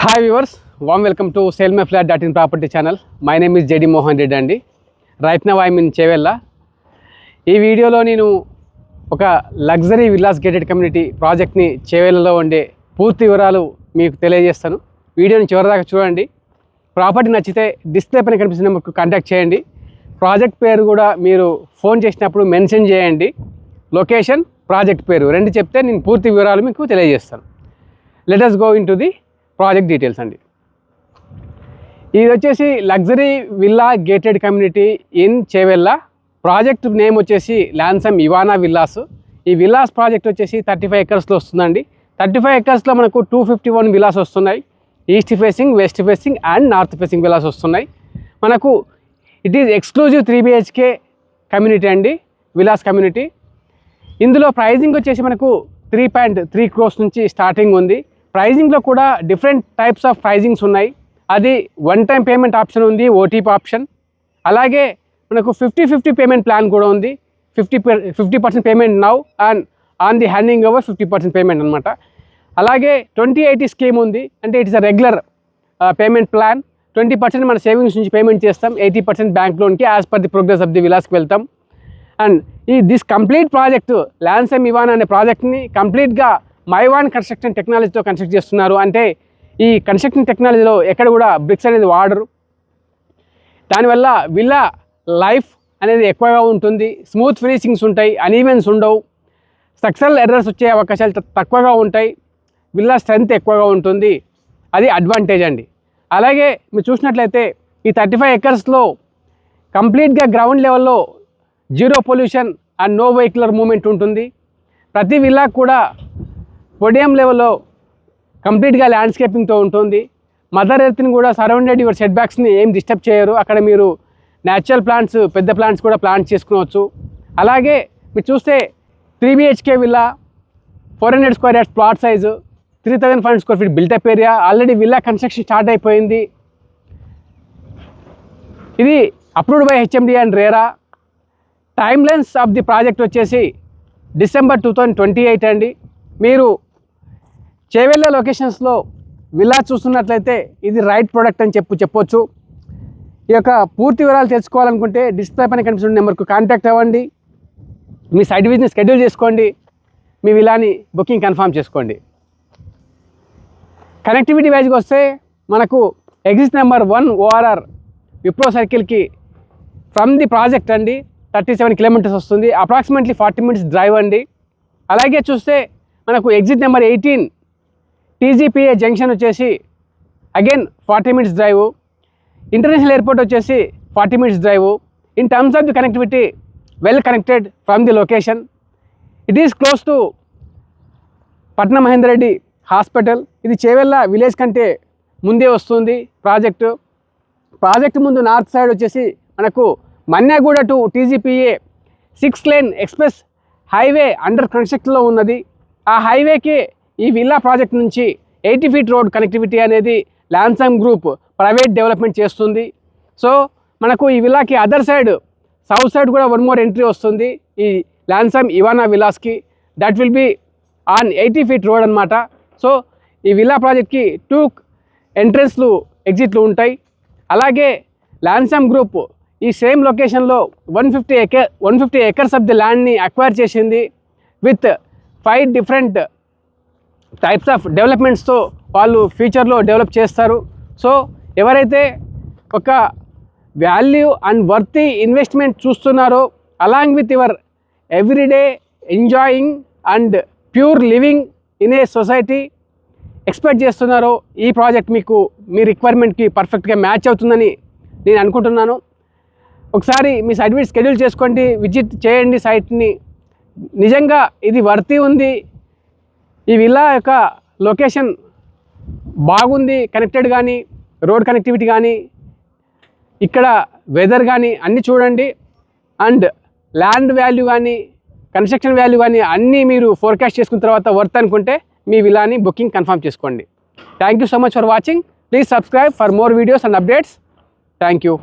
Hi viewers, warm welcome to sellmyflat.in property channel. My name is JD Mohan Reddy అండి. Right now I'm in Chevella. ఈ వీడియోలో నేను ఒక luxury villas gated community ప్రాజెక్ట్ని చేవెళ్ళలో ఉండే పూర్తి వివరాలు మీకు తెలియజేస్తాను. వీడియోని చివరిదాకా చూడండి. ప్రాపర్టీ నచ్చితే డిస్ప్లే పైన కనిపిస్తున్న నెంబర్కు కాంటాక్ట్ చేయండి. ప్రాజెక్ట్ పేరు కూడా మీరు ఫోన్ చేసినప్పుడు మెన్షన్ చేయండి. లొకేషన్, ప్రాజెక్ట్ పేరు రెండు చెప్తే నేను పూర్తి వివరాలు మీకు తెలియజేస్తాను. Let us go into the project details అండి. ఇది వచ్చేసి luxury villa gated community in Chevella. Project name వచ్చేసి ల్యాన్సమ్ ఇవానా విల్లాస్. ఈ విల్లాస్ ప్రాజెక్ట్ వచ్చేసి 35 ఎకర్స్లో వస్తుందండి. 35 ఎకర్స్లో మనకు 251 విల్లాస్ వస్తున్నాయి. East facing, west facing and north facing villas వస్తున్నాయి. మనకు it is exclusive 3 BHK community అండి, విల్లాస్ కమ్యూనిటీ. ఇందులో ప్రైజింగ్ వచ్చేసి మనకు 3.3 crores నుంచి స్టార్టింగ్ ఉంది. ప్రైజింగ్లో కూడా డిఫరెంట్ టైప్స్ ఆఫ్ ప్రైజింగ్స్ ఉన్నాయి. అది వన్ టైం పేమెంట్ ఆప్షన్ ఉంది, ఓటీపీ ఆప్షన్. అలాగే మనకు 50-50 పేమెంట్ ప్లాన్ కూడా ఉంది. 50% payment now and on the handing over 50% payment అనమాట. అలాగే 20/80 స్కీమ్ ఉంది. అంటే it's a regular payment plan. 20% మన సేవింగ్స్ నుంచి పేమెంట్ చేస్తాం, 80% బ్యాంక్ లోన్కి as per the progress of the విలాస్కి వెళ్తాం. And this complete project Lansum Ivana అనే ప్రాజెక్ట్ని కంప్లీట్గా మైవాన్ కన్స్ట్రక్షన్ టెక్నాలజీతో కన్స్ట్రక్ట్ చేస్తున్నారు. అంటే ఈ కన్స్ట్రక్షన్ టెక్నాలజీలో ఎక్కడ కూడా బ్రిక్స్ అనేది వాడరు. దానివల్ల విల్లా లైఫ్ అనేది ఎక్కువగా ఉంటుంది. స్మూత్ ఫినిషింగ్స్ ఉంటాయి, అన్ఈవెన్స్ ఉండవు, స్ట్రక్చరల్ ఎర్రర్స్ వచ్చే అవకాశాలు తక్కువగా ఉంటాయి. విల్లా స్ట్రెంత్ ఎక్కువగా ఉంటుంది. అది అడ్వాంటేజ్ అండి. అలాగే మీరు చూసినట్లయితే ఈ 35 ఎకర్స్లో కంప్లీట్గా గ్రౌండ్ లెవెల్లో zero pollution and no vehicular movement ఉంటుంది. ప్రతి విల్లా కూడా పోడియం లెవెల్లో కంప్లీట్గా ల్యాండ్స్కేపింగ్తో ఉంటుంది. మదర్ ఎర్త్ని కూడా సరౌండెడ్ యువర్ సెట్ బ్యాక్స్ని ఏం డిస్టర్బ్ చేయరు. అక్కడ మీరు న్యాచురల్ ప్లాంట్స్, పెద్ద ప్లాంట్స్ కూడా ప్లాంట్ చేసుకోవచ్చు. అలాగే మీరు చూస్తే 3 BHK villa, 400 square yards plot size, 3,500 square feet built-up area. Already villa construction start అయిపోయింది. ఇది approved by HMD and RERA. Time lens of the project వచ్చేసి December 2028 అండి. మీరు చేవెళ్ళ లొకేషన్స్లో విల్లా చూస్తున్నట్లయితే ఇది రైట్ ప్రోడక్ట్ అని చెప్పొచ్చు. ఈ యొక్క పూర్తి వివరాలు తెలుసుకోవాలనుకుంటే డిస్ప్లే పైన కనిపిస్తున్న నెంబర్కు కాంటాక్ట్ అవ్వండి. మీ సైట్ విజిట్ని షెడ్యూల్ చేసుకోండి. మీ విల్లాని బుకింగ్ కన్ఫర్మ్ చేసుకోండి. కనెక్టివిటీ వైజ్గా వస్తే మనకు ఎగ్జిట్ నెంబర్ 1 ORR విప్రో సర్కిల్కి ఫ్రమ్ ది ప్రాజెక్ట్ అండి 37 kilometers వస్తుంది. అప్రాక్సిమేట్లీ 40 minutes డ్రైవ్ అండి. అలాగే చూస్తే మనకు ఎగ్జిట్ నెంబర్ 18 TGPA జంక్షన్ వచ్చేసి again 40 minutes drive. International airport వచ్చేసి 40 minutes drive. In terms of the connectivity well connected from the location. It is close to పట్నం Mahender Reddy hospital. ఇది చేవెళ్ళ విలేజ్ కంటే ముందే వస్తుంది ప్రాజెక్ట్ ముందు నార్త్ సైడ్ వచ్చేసి మనకు Manyaguda to TGPA 6 lane express highway under కన్స్ట్రక్షన్లో ఉన్నది. ఆ హైవేకి ఈ విల్లా ప్రాజెక్ట్ నుంచి 80 feet రోడ్ కనెక్టివిటీ అనేది ల్యాన్సమ్ గ్రూప్ ప్రైవేట్ డెవలప్మెంట్ చేస్తుంది. సో మనకు ఈ విల్లాకి అదర్ సైడ్ సౌత్ సైడ్ కూడా 1 more ఎంట్రీ వస్తుంది ఈ ల్యాన్సమ్ ఇవానా విల్లాస్కి. That will be on 80 feet road అనమాట. సో ఈ విల్లా ప్రాజెక్ట్కి 2 ఎంట్రెన్స్లు, ఎగ్జిట్లు ఉంటాయి. అలాగే ల్యాన్సమ్ గ్రూప్ ఈ సేమ్ లొకేషన్లో 150 acres ఆఫ్ ది ల్యాండ్ని అక్వైర్ చేసింది విత్ 5 different టైప్స్ ఆఫ్ డెవలప్మెంట్స్తో వాళ్ళు ఫ్యూచర్లో డెవలప్ చేస్తారు. సో ఎవరైతే ఒక వాల్యూ అండ్ వర్తీ ఇన్వెస్ట్మెంట్ చూస్తున్నారో along with your everyday enjoying and pure living in a society expect చేస్తున్నారో ఈ ప్రాజెక్ట్ మీకు మీ రిక్వైర్మెంట్కి పర్ఫెక్ట్గా మ్యాచ్ అవుతుందని నేను అనుకుంటున్నాను. ఒకసారి మీ సైట్ విజిట్ షెడ్యూల్ చేసుకోండి, విజిట్ చేయండి సైట్ని. నిజంగా ఇది వర్తీ ఉంది. ఈ విల్లా యొక్క లొకేషన్ బాగుంది. కనెక్టెడ్ కానీ, రోడ్ కనెక్టివిటీ కానీ, ఇక్కడ వెదర్ కానీ అన్నీ చూడండి. అండ్ ల్యాండ్ వాల్యూ కానీ, కన్స్ట్రక్షన్ వాల్యూ కానీ అన్నీ మీరు ఫోర్కాస్ట్ చేసుకున్న తర్వాత వర్త్ అనుకుంటే మీ విల్లాని బుకింగ్ కన్ఫర్మ్ చేసుకోండి. Thank you so much for watching. Please subscribe for more videos and updates. Thank you.